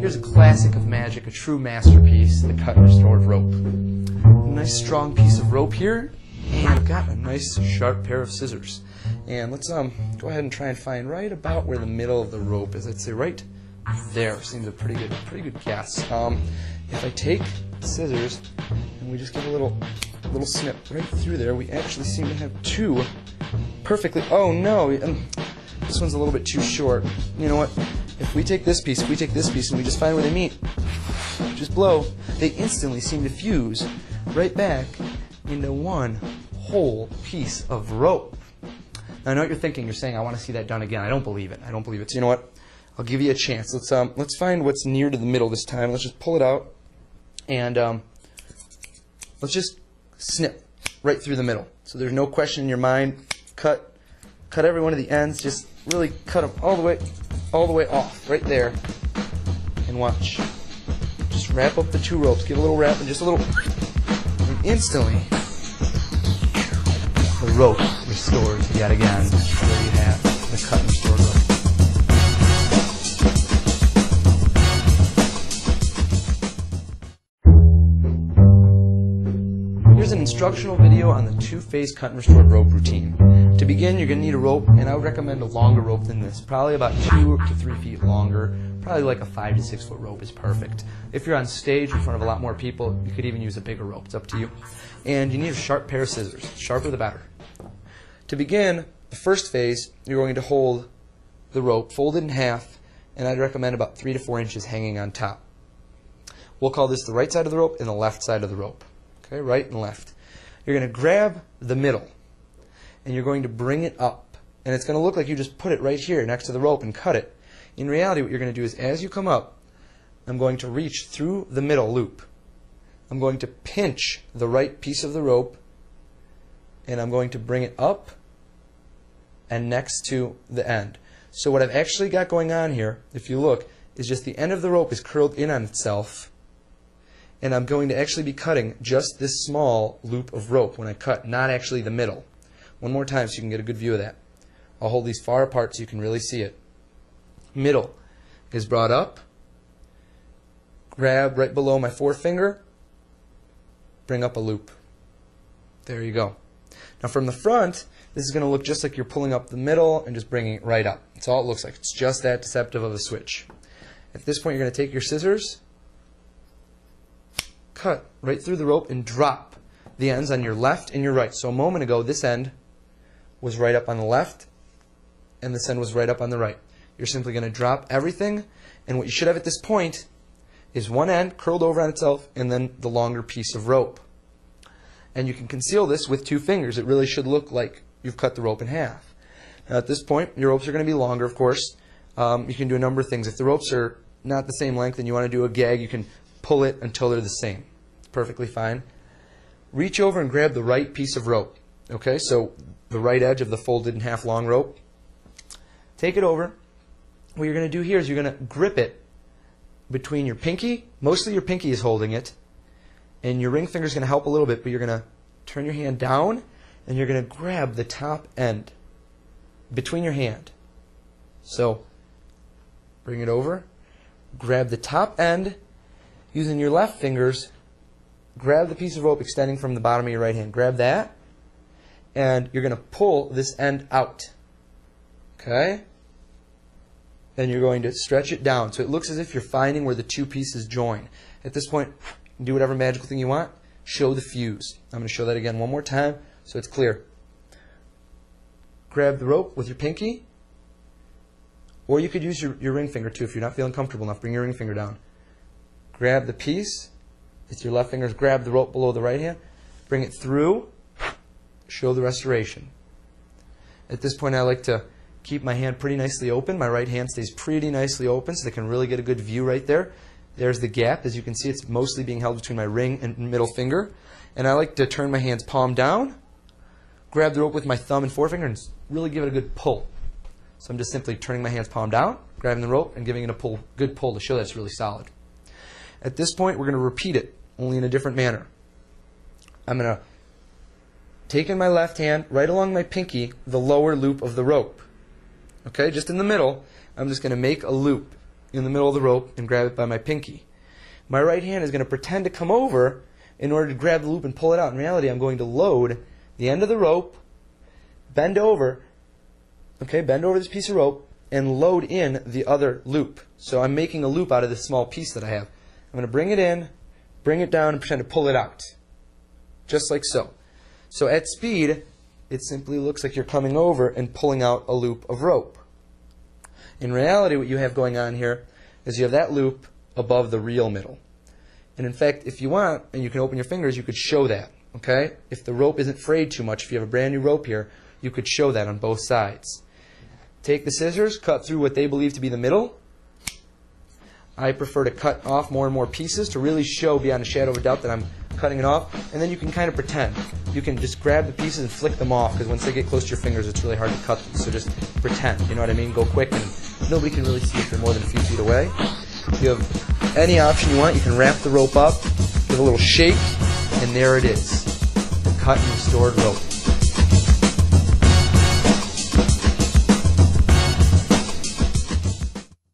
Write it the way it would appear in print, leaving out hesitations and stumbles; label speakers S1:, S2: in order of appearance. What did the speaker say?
S1: Here's a classic of magic, a true masterpiece, the cut and restored rope. A nice strong piece of rope here, and I've got a nice sharp pair of scissors. And let's go ahead and try and find right about where the middle of the rope is. I'd say right there seems a pretty good guess. If I take the scissors and we just give a little snip right through there, we actually seem to have two perfectly. Oh no, this one's a little bit too short. You know what? If we take this piece, and we just find where they meet, just blow, they instantly seem to fuse right back into one whole piece of rope. Now I know what you're thinking. You're saying, I want to see that done again. I don't believe it. So you know what? I'll give you a chance. Let's find what's near to the middle this time. Let's just pull it out, and let's just snip right through the middle. So there's no question in your mind. Cut every one of the ends. Just really cut them all the way off, right there. And watch. Just wrap up the two ropes. Give a little wrap and just a little. And instantly, the rope restores yet again. There you have the cut and restored rope. Here's an instructional video on the two-phase cut and restored rope routine. To begin, you're going to need a rope, and I would recommend a longer rope than this, probably about 2 to 3 feet longer. Probably like a 5 to 6 foot rope is perfect. If you're on stage in front of a lot more people, you could even use a bigger rope. It's up to you. And you need a sharp pair of scissors. The sharper the better. To begin, the first phase, you're going to hold the rope folded in half, and I'd recommend about 3 to 4 inches hanging on top. We'll call this the right side of the rope and the left side of the rope. Okay, right and left. You're going to grab the middle, and you're going to bring it up. And it's going to look like you just put it right here next to the rope and cut it. In reality, what you're going to do is, as you come up, I'm going to reach through the middle loop. I'm going to pinch the right piece of the rope, and I'm going to bring it up and next to the end. So what I've actually got going on here, if you look, is just the end of the rope is curled in on itself, and I'm going to actually be cutting just this small loop of rope when I cut, not actually the middle. One more time so you can get a good view of that. I'll hold these far apart so you can really see it. Middle is brought up, grab right below my forefinger, bring up a loop. There you go. Now from the front, this is going to look just like you're pulling up the middle and just bringing it right up. That's all it looks like. It's just that deceptive of a switch. At this point, you're going to take your scissors, cut right through the rope, and drop the ends on your left and your right. So a moment ago, this end was right up on the left, and this end was right up on the right. You're simply going to drop everything, and what you should have at this point is one end curled over on itself and then the longer piece of rope. And you can conceal this with 2 fingers. It really should look like you've cut the rope in half. Now at this point, your ropes are going to be longer, of course. You can do a number of things. If the ropes are not the same length and you want to do a gag, you can pull it until they're the same. It's perfectly fine. Reach over and grab the right piece of rope. Okay, so the right edge of the folded in half long rope. Take it over. What you're going to do here is you're going to grip it between your pinky. Mostly your pinky is holding it. And your ring finger is going to help a little bit, but you're going to turn your hand down and you're going to grab the top end between your hand. So bring it over. Grab the top end using your left fingers. Grab the piece of rope extending from the bottom of your right hand. Grab that. And you're going to pull this end out. Okay? Then you're going to stretch it down so it looks as if you're finding where the 2 pieces join. At this point, do whatever magical thing you want. Show the fuse. I'm going to show that again one more time so it's clear. Grab the rope with your pinky, or you could use your ring finger too if you're not feeling comfortable enough. Bring your ring finger down. Grab the piece with your left fingers. Grab the rope below the right hand. Bring it through. Show the restoration. At this point, I like to keep my hand pretty nicely open. My right hand stays pretty nicely open so they can really get a good view right there. There's the gap. As you can see, it's mostly being held between my ring and middle finger. And I like to turn my hand's palm down, grab the rope with my thumb and forefinger, and really give it a good pull. So I'm just simply turning my hand's palm down, grabbing the rope, and giving it a good pull to show that it's really solid. At this point, we're going to repeat it, only in a different manner. I'm going to take in my left hand, right along my pinky, the lower loop of the rope. Okay, just in the middle, I'm just going to make a loop in the middle of the rope and grab it by my pinky. My right hand is going to pretend to come over in order to grab the loop and pull it out. In reality, I'm going to load the end of the rope, bend over this piece of rope, and load in the other loop. So I'm making a loop out of this small piece that I have. I'm going to bring it in, bring it down, and pretend to pull it out. Just like so. So at speed, it simply looks like you're coming over and pulling out a loop of rope. In reality, what you have going on here is you have that loop above the real middle. And in fact, if you want, and you can open your fingers, you could show that. Okay? If the rope isn't frayed too much, if you have a brand new rope here, you could show that on both sides. Take the scissors, cut through what they believe to be the middle. I prefer to cut off more and more pieces to really show beyond a shadow of a doubt that I'm cutting it off. And then you can kind of pretend. You can just grab the pieces and flick them off, because once they get close to your fingers, it's really hard to cut them. So just pretend. You know what I mean? Go quick, and nobody can really see if you're more than a few feet away. If you have any option you want, you can wrap the rope up, give a little shake, and there it is. The cut and restored rope.